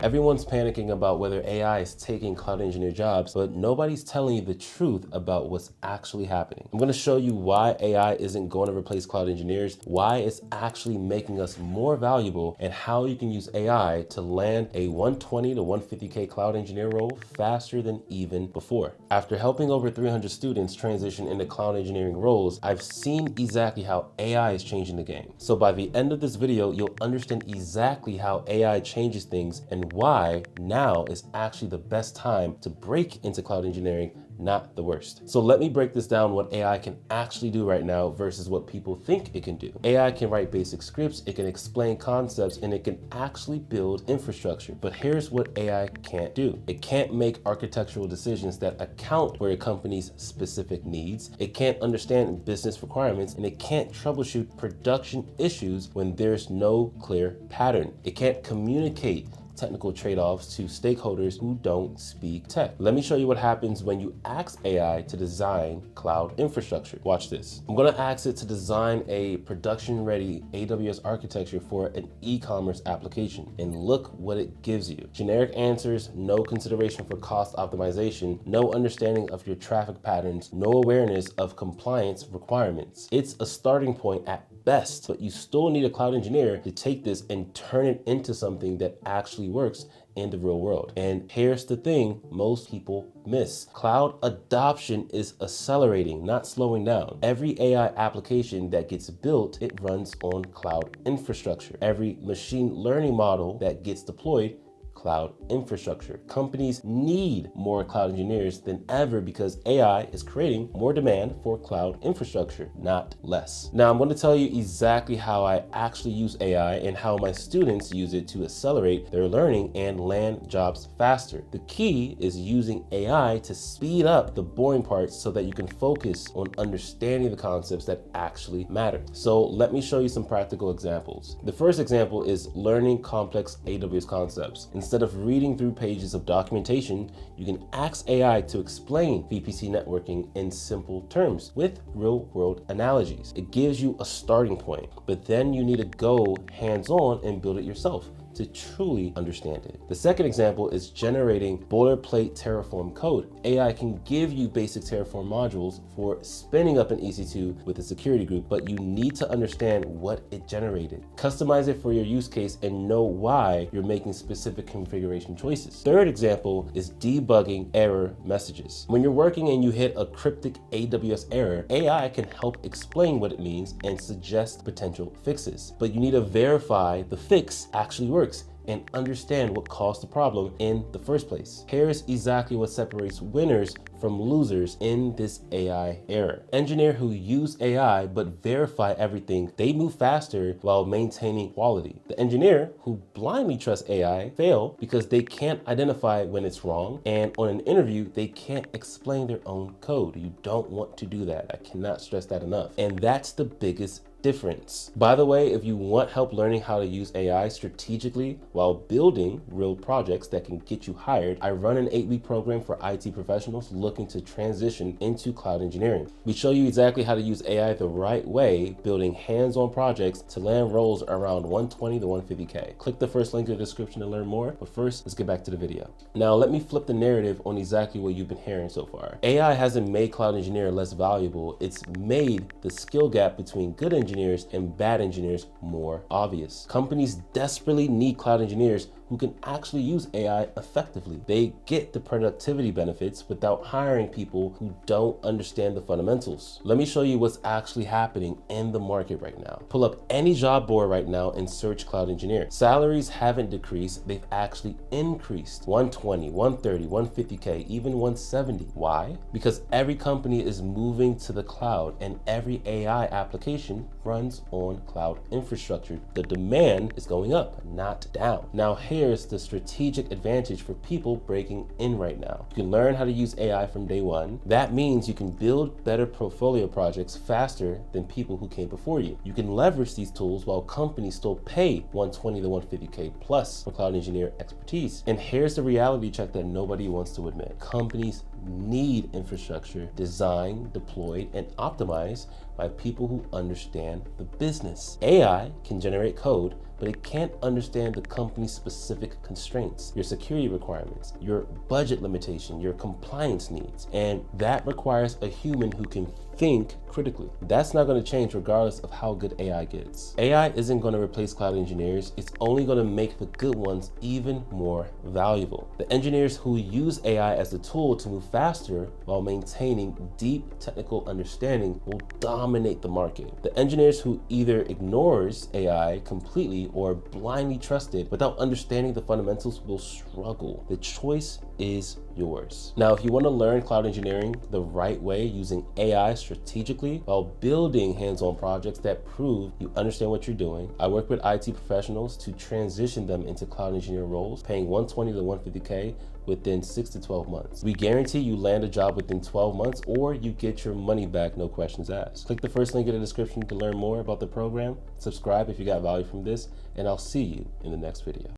Everyone's panicking about whether AI is taking cloud engineer jobs, but nobody's telling you the truth about what's actually happening. I'm going to show you why AI isn't going to replace cloud engineers, why it's actually making us more valuable, and how you can use AI to land a 120 to 150K cloud engineer role faster than even before. After helping over 300 students transition into cloud engineering roles, I've seen exactly how AI is changing the game. So by the end of this video, you'll understand exactly how AI changes things and why now is actually the best time to break into cloud engineering, not the worst. So let me break this down, what AI can actually do right now versus what people think it can do. AI can write basic scripts, it can explain concepts, and it can actually build infrastructure. But here's what AI can't do. It can't make architectural decisions that account for a company's specific needs. It can't understand business requirements, and it can't troubleshoot production issues when there's no clear pattern. It can't communicate technical trade-offs to stakeholders who don't speak tech. Let me show you what happens when you ask AI to design cloud infrastructure. Watch this. I'm gonna ask it to design a production-ready AWS architecture for an e-commerce application, and look what it gives you. Generic answers, no consideration for cost optimization, no understanding of your traffic patterns, no awareness of compliance requirements. It's a starting point at best, but you still need a cloud engineer to take this and turn it into something that actually works in the real world. And here's the thing most people miss. Cloud adoption is accelerating, not slowing down. Every AI application that gets built, it runs on cloud infrastructure. Every machine learning model that gets deployed, cloud infrastructure. Companies need more cloud engineers than ever because AI is creating more demand for cloud infrastructure, not less. Now, I'm going to tell you exactly how I actually use AI and how my students use it to accelerate their learning and land jobs faster. The key is using AI to speed up the boring parts so that you can focus on understanding the concepts that actually matter. So let me show you some practical examples. The first example is learning complex AWS concepts. Instead of reading through pages of documentation, you can ask AI to explain VPC networking in simple terms with real-world analogies. It gives you a starting point, but then you need to go hands-on and build it yourself to truly understand it. The second example is generating boilerplate Terraform code. AI can give you basic Terraform modules for spinning up an EC2 with a security group, but you need to understand what it generated. Customize it for your use case and know why you're making specific configuration choices. Third example is debugging error messages. When you're working and you hit a cryptic AWS error, AI can help explain what it means and suggest potential fixes, but you need to verify the fix actually works and understand what caused the problem in the first place. Here's exactly what separates winners from losers in this AI era. Engineers who use AI but verify everything, they move faster while maintaining quality. The engineer who blindly trusts AI fail because they can't identify when it's wrong, and on an interview, they can't explain their own code. You don't want to do that. I cannot stress that enough. And that's the biggest difference. By the way, if you want help learning how to use AI strategically while building real projects that can get you hired, I run an 8-week program for IT professionals looking to transition into cloud engineering. We show you exactly how to use AI the right way, building hands-on projects to land roles around 120 to 150K. Click the first link in the description to learn more, but first, let's get back to the video. Now, let me flip the narrative on exactly what you've been hearing so far. AI hasn't made cloud engineering less valuable, it's made the skill gap between good engineers and bad engineers more obvious. Companies desperately need cloud engineers who can actually use AI effectively. They get the productivity benefits without hiring people who don't understand the fundamentals. Let me show you what's actually happening in the market right now. Pull up any job board right now and search cloud engineer. Salaries haven't decreased, they've actually increased. 120, 130, 150K, even 170. Why? Because every company is moving to the cloud and every AI application runs on cloud infrastructure. The demand is going up, not down. Now here's the strategic advantage for people breaking in right now. You can learn how to use AI from day one. That means you can build better portfolio projects faster than people who came before you. You can leverage these tools while companies still pay 120 to 150K plus for cloud engineer expertise. And here's the reality check that nobody wants to admit. Companies need infrastructure designed, deployed, and optimized by people who understand the business. AI can generate code, but it can't understand the company's specific constraints, your security requirements, your budget limitation, your compliance needs. And that requires a human who can think critically. That's not going to change regardless of how good AI gets. AI isn't going to replace cloud engineers. It's only going to make the good ones even more valuable. The engineers who use AI as a tool to move faster while maintaining deep technical understanding will dominate the market. The engineers who either ignores AI completely or blindly trust it without understanding the fundamentals will struggle. The choice is yours. Now, if you want to learn cloud engineering the right way using AI strategically while building hands-on projects that prove you understand what you're doing, I work with IT professionals to transition them into cloud engineer roles, paying $120 to $150K within 6 to 12 months. We guarantee you land a job within 12 months or you get your money back, no questions asked. Click the first link in the description to learn more about the program. Subscribe if you got value from this, and I'll see you in the next video.